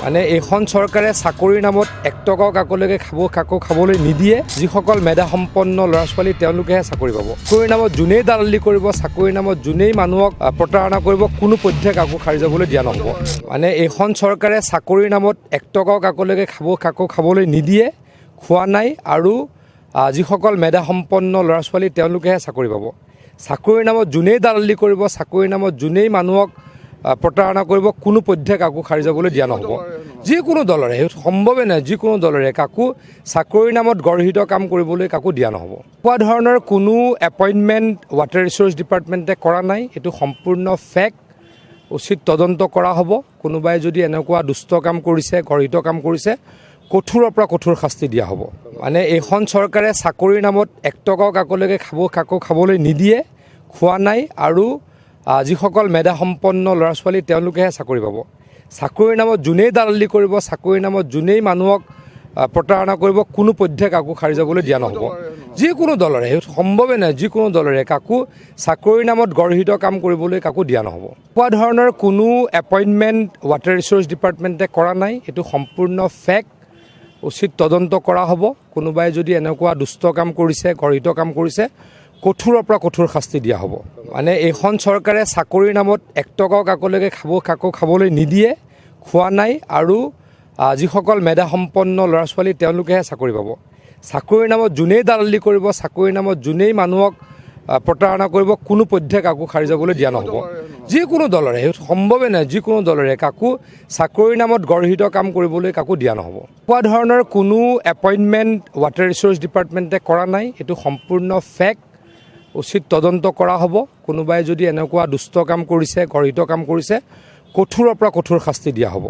মানে এইখন চৰকাৰে চাকৰিৰ নামত 1 টকাও কাকলৈকে কাকো খাবলৈ নিদিয়ে। যিসকল মেধাসম্পন্ন ল'ৰা ছোৱালী তেওঁলোকেহে চাকৰি পাব। চাকৰিৰ নামত যোনেই দালালি কৰিব, চাকৰিৰ নামত যোনেই মানুহক প্ৰতাৰণা কৰিব, কোনো পধ্যে কাকো সাৰি যাবলৈ দিয়া নহ'ব। মানে এইখন চৰকাৰে চাকৰিৰ নামত 1 টকাও কাকলৈকে কাকো খাবলৈ নিদিয়ে, খোৱা নাই। আৰু যিসকল মেধাসম্পন্ন ল'ৰা ছোৱালী তেওঁলোকেহে চাকৰি পাব। চাকৰিৰ নামত যোনেই দালালি কৰিব, চাকৰিৰ নামত যোনেই মানুহক প্ৰতাৰণা কৰিব, কোনো পধ্যে কাকো সাৰি যাবলৈ দিয়া নহ'ব। যিকোনো দলৰে সম্ভৱে নাই, যিকোনো দলৰে কাকো চাকৰিৰ নামত গৰ্হিত কাম কৰিবলৈ কাকো দিয়া নহ'ব। কোৱা ধৰণৰ কোনো এপইণ্টমেণ্ট ৱাটাৰ ৰিচোৰ্চ ডিপাৰ্টমেণ্টে কৰা নাই। এইটো সম্পূৰ্ণ ফেক। উচিত তদন্ত কৰা হ'ব। কোনোবাই যদি এনেকুৱা দুষ্ট কাম কৰিছে, গৰ্হিত কাম কৰিছে, কঠোৰৰ পৰা কঠোৰ শাস্তি দিয়া হ'ব। মানে এইখন চৰকাৰে চাকৰিৰ নামত 1 টকাও কাকলৈকে কাকো খাবলৈ নিদিয়ে, খোৱা নাই। আৰু যিসকল মেধাসম্পন্ন ল'ৰা ছোৱালী তেওঁলোকেহে চাকৰি পাব। চাকৰিৰ নামত যোনেই দালালি কৰিব, চাকৰিৰ নামত যোনেই মানুহক প্ৰতাৰণা কৰিব, কোনো পধ্যে কাকো সাৰি যাবলৈ দিয়া নহ'ব। যিকোনো দলৰে সম্ভৱে নাই, যিকোনো দলৰে কাকো চাকৰিৰ নামত গৰ্হিত কাম কৰিবলৈ কাকো দিয়া নহ'ব। কোৱা ধৰণৰ কোনো এপইণ্টমেণ্ট ৱাটাৰ ৰিচোৰ্চ ডিপাৰ্টমেণ্টে কৰা নাই। এইটো সম্পূৰ্ণ ফেক। উচিত তদন্ত কৰা হ'ব। কোনোবাই যদি এনেকুৱা দুষ্ট কাম কৰিছে, গৰ্হিত কাম কৰিছে, কঠোৰৰ পৰা কঠোৰ শাস্তি দিয়া হ'ব। মানে এইখন চৰকাৰে চাকৰিৰ নামত 1 টকাও কাকলৈকে কাকো খাবলৈ নিদিয়ে, খোৱা নাই। আৰু যিসকল মেধাসম্পন্ন ল'ৰা ছোৱালী তেওঁলোকেহে চাকৰি পাব। চাকৰিৰ নামত যোনেই দালালি কৰিব, চাকৰিৰ নামত যোনেই মানুহক প্ৰতাৰণা কৰিব, কোনো পধ্যে কাকো সাৰি যাবলৈ দিয়া নহ'ব। যিকোনো দলৰে সম্ভৱে নাই, যিকোনো দলৰে কাকো চাকৰিৰ নামত গৰ্হিত কাম কৰিবলৈ কাকো দিয়া নহ'ব। কোৱা ধৰণৰ কোনো এপইণ্টমেণ্ট ৱাটাৰ ৰিচোৰ্চ ডিপাৰ্টমেণ্টে কৰা নাই। এইটো সম্পূৰ্ণ ফেক। উচিত তদন্ত কৰা হ'ব। কোনোবাই যদি এনেকুৱা দুষ্ট কাম কৰিছে, গৰ্হিত কাম কৰিছে, কঠোৰৰ পৰা কঠোৰ শাস্তি দিয়া হ'ব।